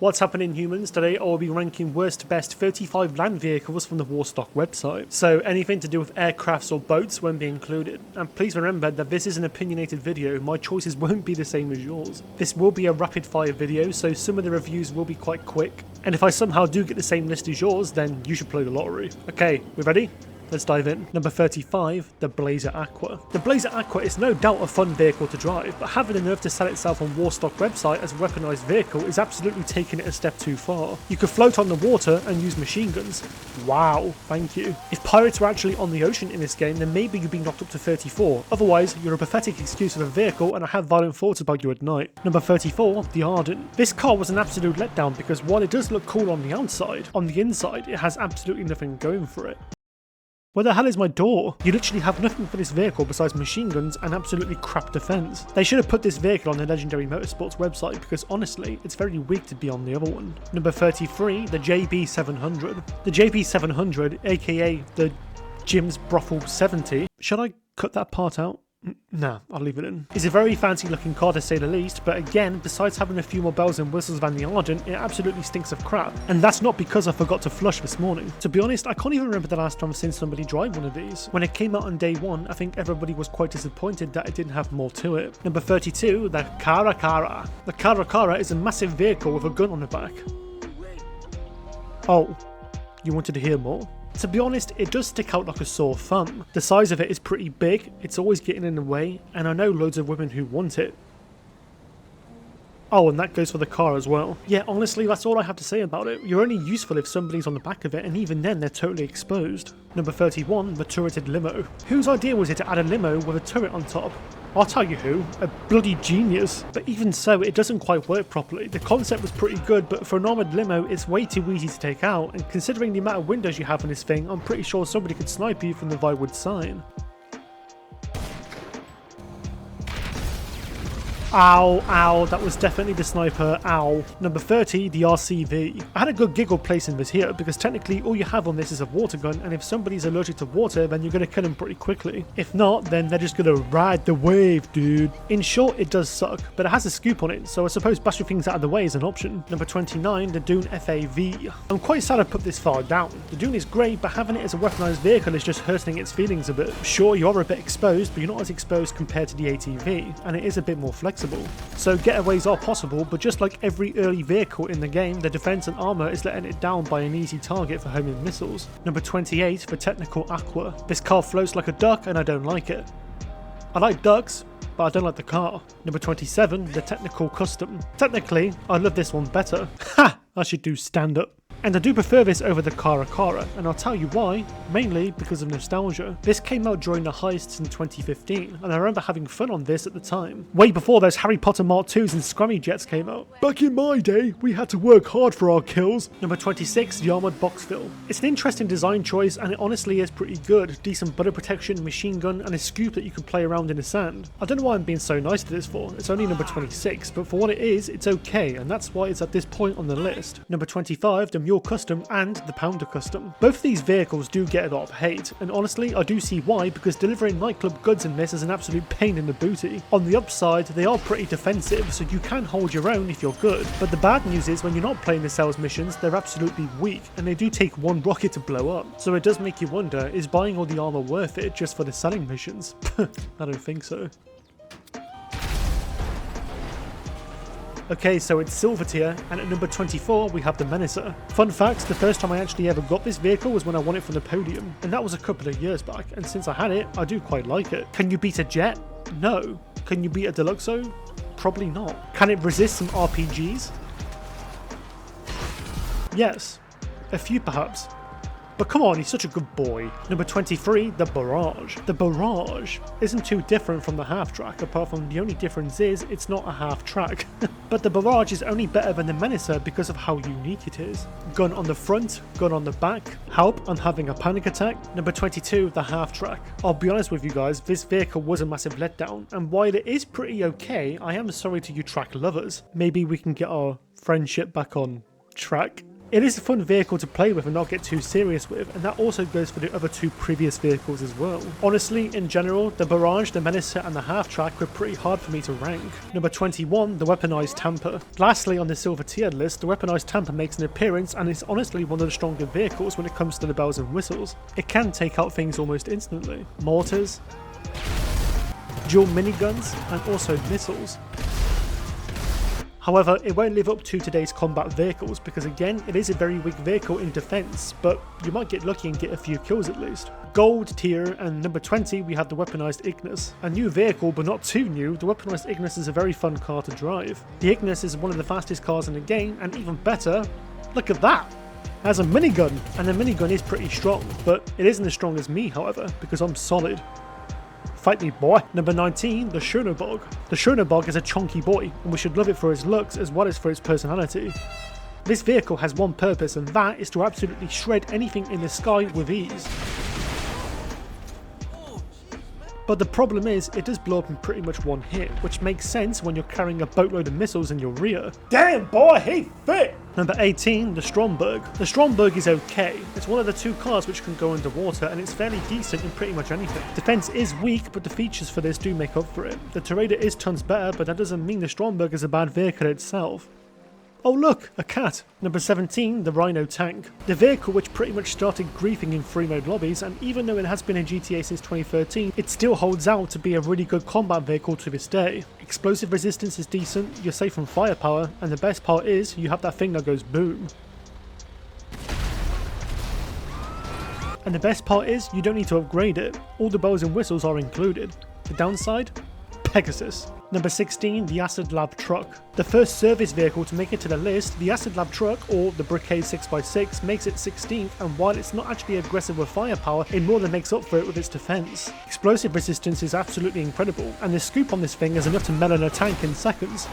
What's happening, humans? Today I will be ranking worst to best 35 land vehicles from the Warstock website. So anything to do with aircrafts or boats won't be included. And please remember that this is an opinionated video, my choices won't be the same as yours. This will be a rapid fire video, so some of the reviews will be quite quick. And if I somehow do get the same list as yours, then you should play the lottery. Okay, we ready? Let's dive in. Number 35, the Blazer Aqua. The Blazer Aqua is no doubt a fun vehicle to drive, but having the nerve to sell itself on Warstock website as a weaponized vehicle is absolutely taking it a step too far. You could float on the water and use machine guns. Wow, thank you. If pirates were actually on the ocean in this game, then maybe you'd be knocked up to 34. Otherwise, you're a pathetic excuse of a vehicle and I have violent thoughts about you at night. Number 34, the Ardent. This car was an absolute letdown because while it does look cool on the outside, on the inside it has absolutely nothing going for it. Where the hell is my door? You literally have nothing for this vehicle besides machine guns and absolutely crap defense. They should have put this vehicle on the Legendary Motorsports website because honestly, it's very weak to be on the other one. Number 33, the JB700. The JB700, aka the Jim's Brothel 70. Should I cut that part out? Nah, I'll leave it in. It's a very fancy looking car to say the least, but again, besides having a few more bells and whistles than the Ardent, it absolutely stinks of crap. And that's not because I forgot to flush this morning. To be honest, I can't even remember the last time I've seen somebody drive one of these. When it came out on day one, I think everybody was quite disappointed that it didn't have more to it. Number 32, the Caracara. The Caracara is a massive vehicle with a gun on the back. Oh, you wanted to hear more? To be honest, it does stick out like a sore thumb. The size of it is pretty big, it's always getting in the way, and I know loads of women who want it. Oh, and that goes for the car as well. Yeah, honestly, that's all I have to say about it. You're only useful if somebody's on the back of it, and even then they're totally exposed. Number 31, the turreted limo. Whose idea was it to add a limo with a turret on top? I'll tell you who, a bloody genius. But even so, it doesn't quite work properly. The concept was pretty good, but for an armoured limo, it's way too easy to take out, and considering the amount of windows you have on this thing, I'm pretty sure somebody could snipe you from the Vinewood sign. Ow, ow, that was definitely the sniper, ow. Number 30, the RCV. I had a good giggle placing this here because technically all you have on this is a water gun, and if somebody's allergic to water, then you're going to kill them pretty quickly. If not, then they're just going to ride the wave, dude. In short, it does suck, but it has a scoop on it, so I suppose bashing things out of the way is an option. Number 29, the Dune FAV. I'm quite sad I put this far down. The Dune is great, but having it as a weaponized vehicle is just hurting its feelings a bit. Sure, you are a bit exposed, but you're not as exposed compared to the ATV, and it is a bit more flexible. So getaways are possible, but just like every early vehicle in the game, the defense and armor is letting it down by an easy target for homing missiles. Number 28, the Technical Aqua. This car floats like a duck and I don't like it. I like ducks, but I don't like the car. Number 27, the Technical Custom. Technically, I love this one better. Ha! I should do stand up. And I do prefer this over the Caracara, and I'll tell you why, mainly because of nostalgia. This came out during the heists in 2015, and I remember having fun on this at the time. Way before those Harry Potter Mark IIs and Scrummy Jets came out. Back in my day, we had to work hard for our kills. Number 26, the Armoured Boxfill. It's an interesting design choice, and it honestly is pretty good. Decent butter protection, machine gun, and a scoop that you can play around in the sand. I don't know why I'm being so nice to this for, it's only number 26, but for what it is, it's okay, and that's why it's at this point on the list. Number 25, the Mule Custom and the Pounder Custom. Both of these vehicles do get a lot of hate, and honestly I do see why, because delivering nightclub goods in this is an absolute pain in the booty. On the upside, they are pretty defensive, so you can hold your own if you're good, but the bad news is when you're not playing the sales missions, they're absolutely weak, and they do take one rocket to blow up. So it does make you wonder, is buying all the armor worth it just for the selling missions? I don't think so. Okay, so it's silver tier, and at number 24 we have the Menacer. Fun fact, the first time I actually ever got this vehicle was when I won it from the podium, and that was a couple of years back, and since I had it, I do quite like it. Can you beat a jet? No. Can you beat a Deluxo? Probably not. Can it resist some RPGs? Yes. A few perhaps. But come on, he's such a good boy. Number 23, the Barrage. The Barrage isn't too different from the half-track, apart from the only difference is it's not a half-track. But the Barrage is only better than the Menacer because of how unique it is. Gun on the front, gun on the back. Help, I'm having a panic attack. Number 22, the half-track. I'll be honest with you guys, this vehicle was a massive letdown, and while it is pretty okay, I am sorry to you track lovers. Maybe we can get our friendship back on track. It is a fun vehicle to play with and not get too serious with, and that also goes for the other two previous vehicles as well. Honestly, in general, the Barrage, the Menacer and the Half-Track were pretty hard for me to rank. Number 21, the weaponized Tamper. Lastly, on the silver tiered list, the weaponized Tamper makes an appearance and is honestly one of the stronger vehicles when it comes to the bells and whistles. It can take out things almost instantly. Mortars, dual miniguns, and also missiles. However, it won't live up to today's combat vehicles because again, it is a very weak vehicle in defense, but you might get lucky and get a few kills at least. Gold tier, and number 20 we have the weaponized Ignis. A new vehicle, but not too new, the weaponized Ignis is a very fun car to drive. The Ignis is one of the fastest cars in the game, and even better, look at that! It has a minigun, and the minigun is pretty strong, but it isn't as strong as me however, because I'm solid. Fight me, boy. Number 19, the Schönebog. The Schönebog is a chunky boy, and we should love it for its looks as well as for its personality. This vehicle has one purpose, and that is to absolutely shred anything in the sky with ease. But the problem is, it does blow up in pretty much one hit, which makes sense when you're carrying a boatload of missiles in your rear. Damn boy, he fit! Number 18, the Stromberg. The Stromberg is okay. It's one of the two cars which can go underwater, and it's fairly decent in pretty much anything. Defense is weak, but the features for this do make up for it. The Terrader is tons better, but that doesn't mean the Stromberg is a bad vehicle itself. Oh look, a cat. Number 17, the Rhino tank. The vehicle which pretty much started griefing in free mode lobbies, and even though it has been in GTA since 2013, it still holds out to be a really good combat vehicle to this day. Explosive resistance is decent, you're safe from firepower, and the best part is, you have that thing that goes boom. And the best part is, you don't need to upgrade it. All the bells and whistles are included. The downside? Pegasus. Number 16, the Acid Lab truck. The first service vehicle to make it to the list, the Acid Lab truck, or the Brickade 6x6, makes it 16th, and while it's not actually aggressive with firepower, it more than makes up for it with its defense. Explosive resistance is absolutely incredible, and the scoop on this thing is enough to melon a tank in seconds.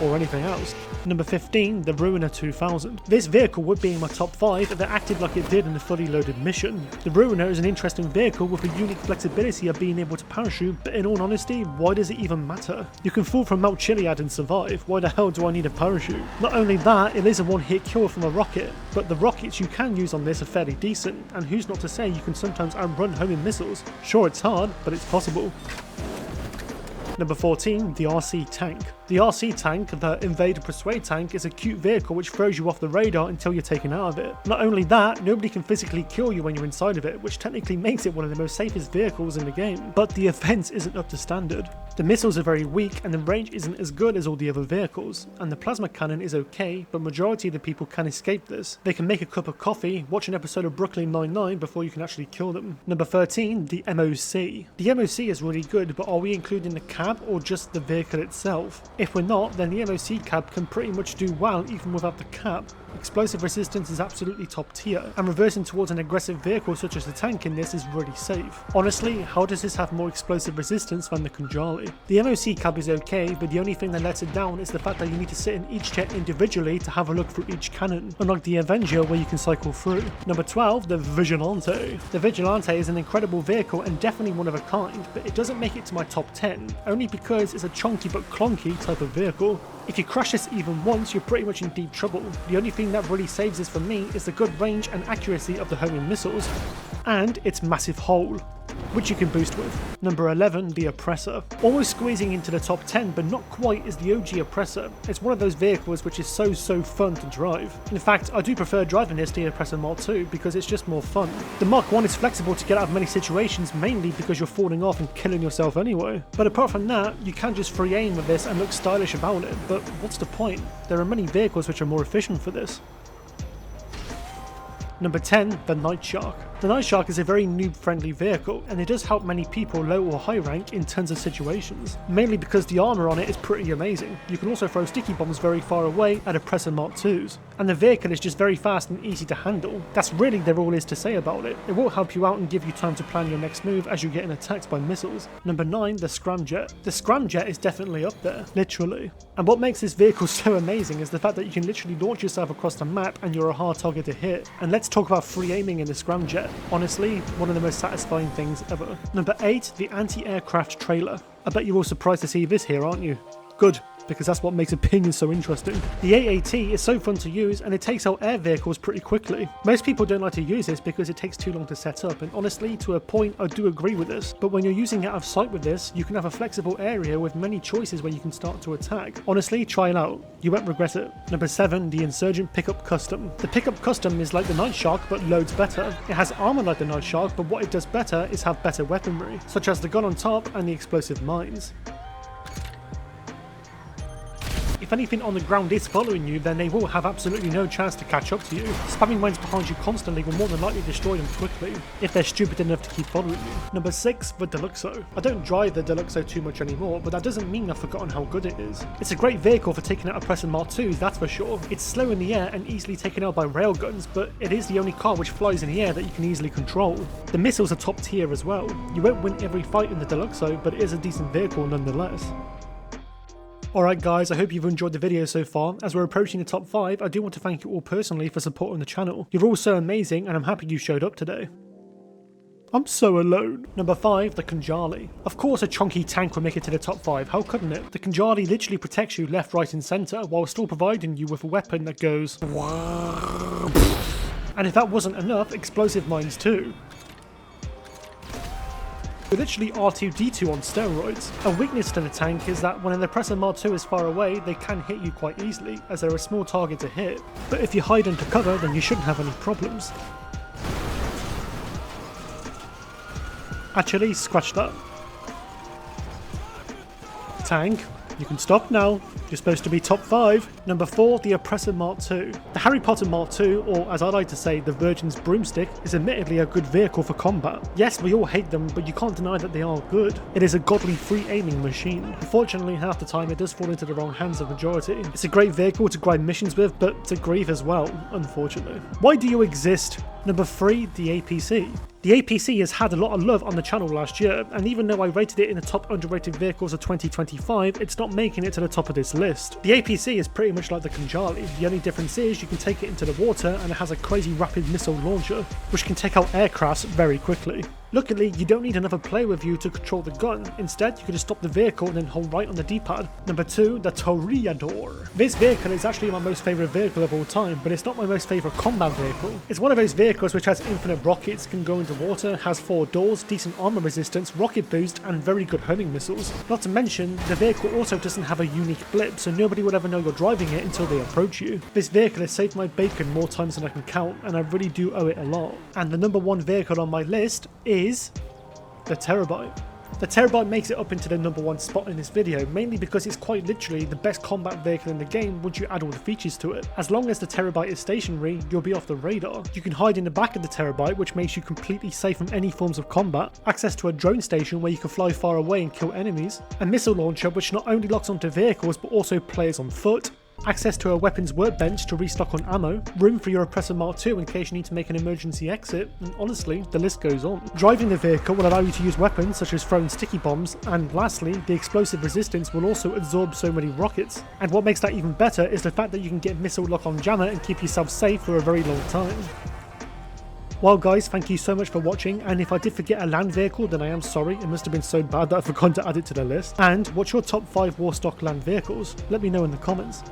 Or anything else. Number 15, the Ruiner 2000. This vehicle would be in my top 5 if it acted like it did in the fully loaded mission. The Ruiner is an interesting vehicle with a unique flexibility of being able to parachute, but in all honesty, why does it even matter? You can fall from Mount Chiliad and survive, why the hell do I need a parachute? Not only that, it is a one-hit kill from a rocket, but the rockets you can use on this are fairly decent, and who's not to say you can sometimes outrun homing missiles. Sure, it's hard, but it's possible. Number 14, the RC tank. The RC tank, the Invade and Persuade tank, is a cute vehicle which throws you off the radar until you're taken out of it. Not only that, nobody can physically kill you when you're inside of it, which technically makes it one of the most safest vehicles in the game, but the offense isn't up to standard. The missiles are very weak and the range isn't as good as all the other vehicles, and the plasma cannon is okay, but majority of the people can escape this. They can make a cup of coffee, watch an episode of Brooklyn Nine-Nine before you can actually kill them. Number 13, the MOC. The MOC is really good, but are we including the cab or just the vehicle itself? If we're not, then the MOC cab can pretty much do well even without the cab. Explosive resistance is absolutely top tier, and reversing towards an aggressive vehicle such as the tank in this is really safe. Honestly, how does this have more explosive resistance than the Khanjali? The MOC cab is okay, but the only thing that lets it down is the fact that you need to sit in each jet individually to have a look through each cannon, unlike the Avenger where you can cycle through. Number 12, the Vigilante. The Vigilante is an incredible vehicle and definitely one of a kind, but it doesn't make it to my top 10, only because it's a chunky but clunky type of vehicle. If you crash this even once, you're pretty much in deep trouble. The only thing that really saves this for me is the good range and accuracy of the homing missiles, and its massive hull, which you can boost with. Number 11, the Oppressor. Almost squeezing into the top 10, but not quite, is the OG Oppressor. It's one of those vehicles which is so fun to drive. In fact, I do prefer driving this to the Oppressor Mark II because it's just more fun. The Mark I is flexible to get out of many situations, mainly because you're falling off and killing yourself anyway. But apart from that, you can just free aim with this and look stylish about it, but what's the point? There are many vehicles which are more efficient for this. Number 10, the Night Shark. The Night Shark is a very noob-friendly vehicle, and it does help many people low or high rank in tons of situations, mainly because the armor on it is pretty amazing. You can also throw sticky bombs very far away at Oppressor Mark IIs, and the vehicle is just very fast and easy to handle. That's really all there is to say about it. It will help you out and give you time to plan your next move as you're getting attacked by missiles. Number 9, the Scramjet. The Scramjet is definitely up there, literally. And what makes this vehicle so amazing is the fact that you can literally launch yourself across the map and you're a hard target to hit. And let's talk about free aiming in the Scramjet. Honestly, one of the most satisfying things ever. Number 8, the anti-aircraft trailer. I bet you're all surprised to see this here, aren't you? Good, because that's what makes opinions so interesting. The AAT is so fun to use and it takes out air vehicles pretty quickly. Most people don't like to use this because it takes too long to set up, and honestly, to a point, I do agree with this. But when you're using it out of sight with this, you can have a flexible area with many choices where you can start to attack. Honestly, try it out. You won't regret it. Number 7, the Insurgent Pickup Custom. The Pickup Custom is like the Night Shark, but loads better. It has armor like the Night Shark, but what it does better is have better weaponry, such as the gun on top and the explosive mines. If anything on the ground is following you, then they will have absolutely no chance to catch up to you. Spamming mines behind you constantly will more than likely destroy them quickly, if they're stupid enough to keep following you. Number 6, the Deluxo. I don't drive the Deluxo too much anymore, but that doesn't mean I've forgotten how good it is. It's a great vehicle for taking out Oppressor Mark IIs, that's for sure. It's slow in the air and easily taken out by railguns, but it is the only car which flies in the air that you can easily control. The missiles are top tier as well. You won't win every fight in the Deluxo, but it is a decent vehicle nonetheless. Alright guys, I hope you've enjoyed the video so far. As we're approaching the top 5, I do want to thank you all personally for supporting the channel. You're all so amazing and I'm happy you showed up today. I'm so alone. Number 5, the Khanjali. Of course a chunky tank will make it to the top 5, how couldn't it? The Khanjali literally protects you left, right and centre while still providing you with a weapon that goes and if that wasn't enough, explosive mines too. Literally R2-D2 on steroids. A weakness to the tank is that when an Oppressor Mark II is far away, they can hit you quite easily, as they're a small target to hit. But if you hide under cover, then you shouldn't have any problems. Actually, scratch that. Tank, you can stop now. You're supposed to be top 5. Number 4, the Oppressor Mark II. The Harry Potter Mark II, or as I like to say, the Virgin's Broomstick, is admittedly a good vehicle for combat. Yes, we all hate them, but you can't deny that they are good. It is a godly free aiming machine. Unfortunately, half the time it does fall into the wrong hands of majority. It's a great vehicle to grind missions with, but to grieve as well, unfortunately. Why do you exist? Number 3, the APC. The APC has had a lot of love on the channel last year, and even though I rated it in the top underrated vehicles of 2025, it's not making it to the top of this list. The APC is pretty much like the Khanjali. The only difference is you can take it into the water and it has a crazy rapid missile launcher, which can take out aircrafts very quickly. Luckily, you don't need another player with you to control the gun. Instead, you can just stop the vehicle and then hold right on the D-pad. Number 2, the Toreador. This vehicle is actually my most favourite vehicle of all time, but it's not my most favourite combat vehicle. It's one of those vehicles which has infinite rockets, can go into water, has 4 doors, decent armor resistance, rocket boost, and very good homing missiles. Not to mention, the vehicle also doesn't have a unique blip, so nobody will ever know you're driving it until they approach you. This vehicle has saved my bacon more times than I can count, and I really do owe it a lot. And the number 1 vehicle on my list is the Terabyte. The Terabyte makes it up into the number 1 spot in this video, mainly because it's quite literally the best combat vehicle in the game once you add all the features to it. As long as the Terabyte is stationary, you'll be off the radar. You can hide in the back of the Terabyte, which makes you completely safe from any forms of combat, access to a drone station where you can fly far away and kill enemies, a missile launcher which not only locks onto vehicles but also players on foot, access to a weapons workbench to restock on ammo, room for your Oppressor Mark II in case you need to make an emergency exit, and honestly, the list goes on. Driving the vehicle will allow you to use weapons such as throwing sticky bombs, and lastly, the explosive resistance will also absorb so many rockets. And what makes that even better is the fact that you can get missile lock on jammer and keep yourself safe for a very long time. Well guys, thank you so much for watching, and if I did forget a land vehicle then I am sorry, it must have been so bad that I forgot to add it to the list. And what's your top 5 Warstock land vehicles? Let me know in the comments.